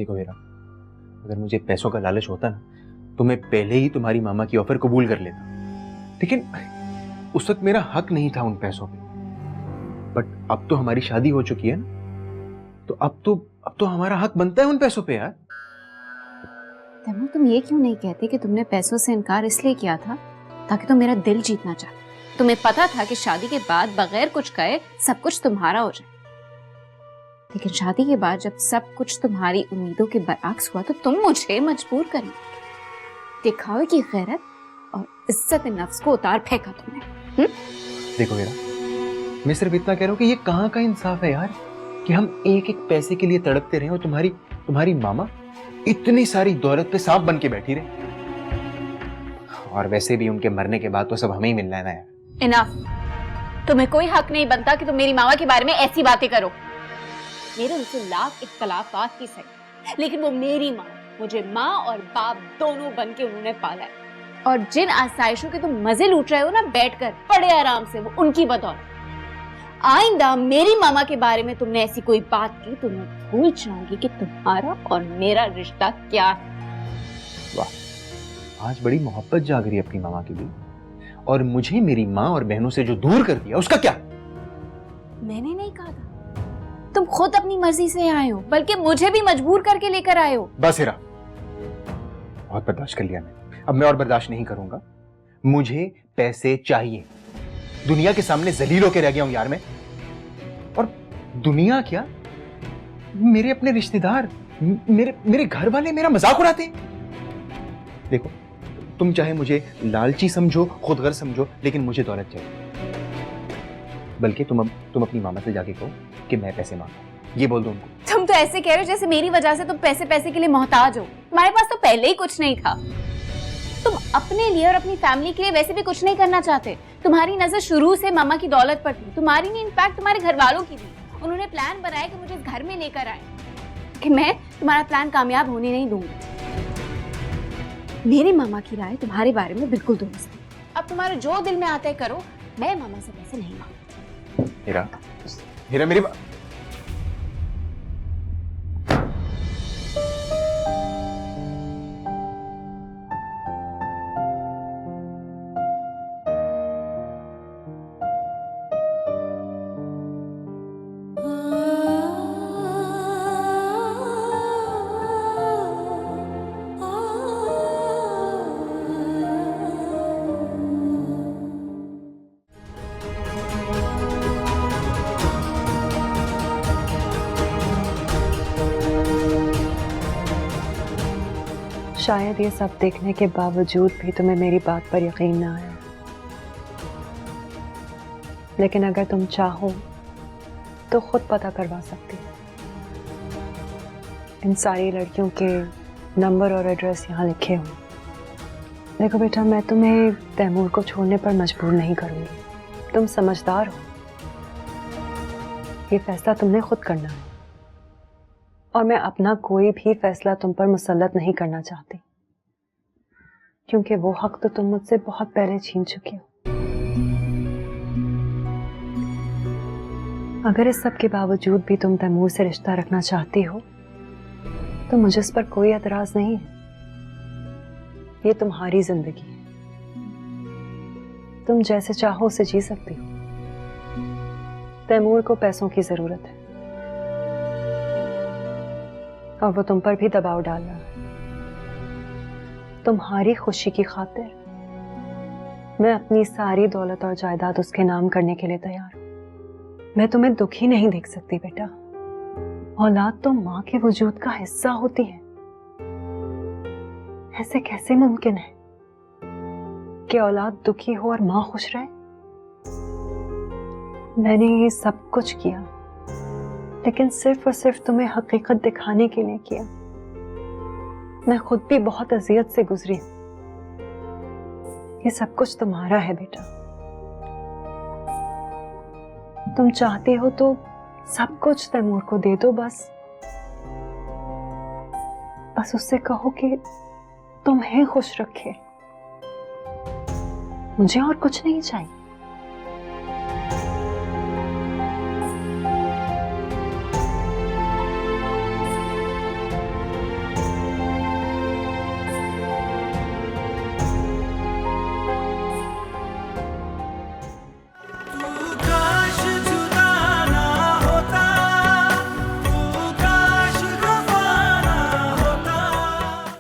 देखो हीरा, अगर मुझे पैसों का लालच होता ना तो मैं पहले ही तुम्हारी मामा की ऑफर कबूल कर लेता, लेकिन उस वक्त मेरा हक नहीं था उन पैसों पे। बट अब तो हमारी शादी हो चुकी है ना, तो अब तो हमारा हक बनता है उन पैसों पे यार। तैमूर, तुम ये क्यों नहीं कहते कि तुमने पैसों से इनकार इसलिए किया था ताकि तुम मेरा दिल जीतना चाहते? तुम्हें पता था कि शादी के बाद बगैर कुछ कहे सब कुछ तुम्हारा हो जाए, लेकिन शादी के बाद जब सब कुछ तुम्हारी उम्मीदों के बरअक्स हुआ तो तुम मुझे मजबूर कर दिखावे की गैरत और इज्जत नफ्स को उतार फेंका तुमने। देखो हीरा, मैं सिर्फ इतना कह रहा हूँ कि ये कहाँ का इंसाफ है यार कि हम एक एक पैसे के लिए तड़पते रहे और तुम्हारी मामा इतनी सारी दौलत पे सांप बन के बैठी रहे। और वैसे भी उनके मरने के बाद तो सब हमें ही मिलना है ना यार। इनफ, तुम्हें कोई हक नहीं बनता कि तुम मेरी मामा के बारे में ऐसी बातें करो। मेरे उनसे लाख इख्तलाफात की सही, लेकिन वो मेरी माँ, मुझे माँ और बाप दोनों बन के उन्होंने पाला है। और जिन आसाइशों के तुम मजे लूट रहे हो ना बैठकर बड़े आराम से, वो उनकी बदौलत। आइंदा मेरी मामा के बारे में तुमने ऐसी कोई बात की तो मैं भूल जाऊंगी कि तुम्हारा और मेरा रिश्ता क्या है। वाह, आज बड़ी मोहब्बत जाग रही है अपनी मामा के लिए, और मुझे मेरी माँ और बहनों से जो दूर कर दिया उसका क्या? मैंने नहीं कहा था, तुम खुद अपनी मर्जी से आए हो, बल्कि मुझे भी मजबूर करके लेकर आए हो। बस हीरा, बहुत बर्दाश्त कर लिया मैंने, अब मैं और बर्दाश्त नहीं करूंगा। मुझे पैसे चाहिए, दुनिया के सामने जलील होकर रह गया हूं यार मैं। और दुनिया क्या, मेरे अपने रिश्तेदार, मेरे घर वाले मेरा मजाक उड़ाते हैं। देखो, तुम चाहे मुझे लालची समझो, खुदगर्ज समझो, लेकिन मुझे दौलत चाहिए। बल्कि तुम अपनी मामा से जाके कहो कि मैं पैसे मांगता, ये बोल दो उनको। तुम तो ऐसे कह रहे हो जैसे मेरी वजह से तुम पैसे के लिए मोहताज हो। तुम्हारे पास तो पहले ही कुछ नहीं था। तुम अपने लिए और अपनी फैमिली के लिए वैसे भी कुछ नहीं करना चाहते। तुम्हारी नजर शुरू से मामा की दौलत पर थी, तुम्हारी नहीं, इनफैक्ट तुम्हारे घर वालों की थी। उन्होंने प्लान बनाया कि मुझे इस घर में लेकर आए, कि मैं तुम्हारा प्लान कामयाब होने नहीं दूंगी। मेरी मामा की राय तुम्हारे बारे में बिल्कुल दुरुस्त है। अब तुम्हारे जो दिल में आता है करो, मैं मामा से पैसे नहीं मांगती। हीरा, हीरा मेरी शायद ये सब देखने के बावजूद भी तुम्हें मेरी बात पर यकीन ना आया, लेकिन अगर तुम चाहो तो खुद पता करवा सकती हो। इन सारी लड़कियों के नंबर और एड्रेस यहाँ लिखे हुए। देखो बेटा, मैं तुम्हें तैमूर को छोड़ने पर मजबूर नहीं करूंगी। तुम समझदार हो, ये फैसला तुमने खुद करना है, और मैं अपना कोई भी फैसला तुम पर मुसल्लत नहीं करना चाहती, क्योंकि वो हक तो तुम मुझसे बहुत पहले छीन चुके हो। अगर इस सब के बावजूद भी तुम तैमूर से रिश्ता रखना चाहती हो तो मुझे इस पर कोई एतराज नहीं है। ये तुम्हारी जिंदगी है, तुम जैसे चाहो उसे जी सकती हो। तैमूर को पैसों की जरूरत है और वो तुम पर भी दबाव डाल रहा है। तुम्हारी खुशी की खातिर मैं अपनी सारी दौलत और जायदाद उसके नाम करने के लिए तैयार हूं। मैं तुम्हें दुखी नहीं देख सकती बेटा। औलाद तो माँ के वजूद का हिस्सा होती है। ऐसे कैसे मुमकिन है कि औलाद दुखी हो और माँ खुश रहे? मैंने ये सब कुछ किया, लेकिन सिर्फ और सिर्फ तुम्हें हकीकत दिखाने के लिए किया। मैं खुद भी बहुत अजियत से गुजरी हूं। ये सब कुछ तुम्हारा है बेटा। तुम चाहते हो तो सब कुछ तैमूर को दे दो। बस उससे कहो कि तुम्हें खुश रखे। मुझे और कुछ नहीं चाहिए।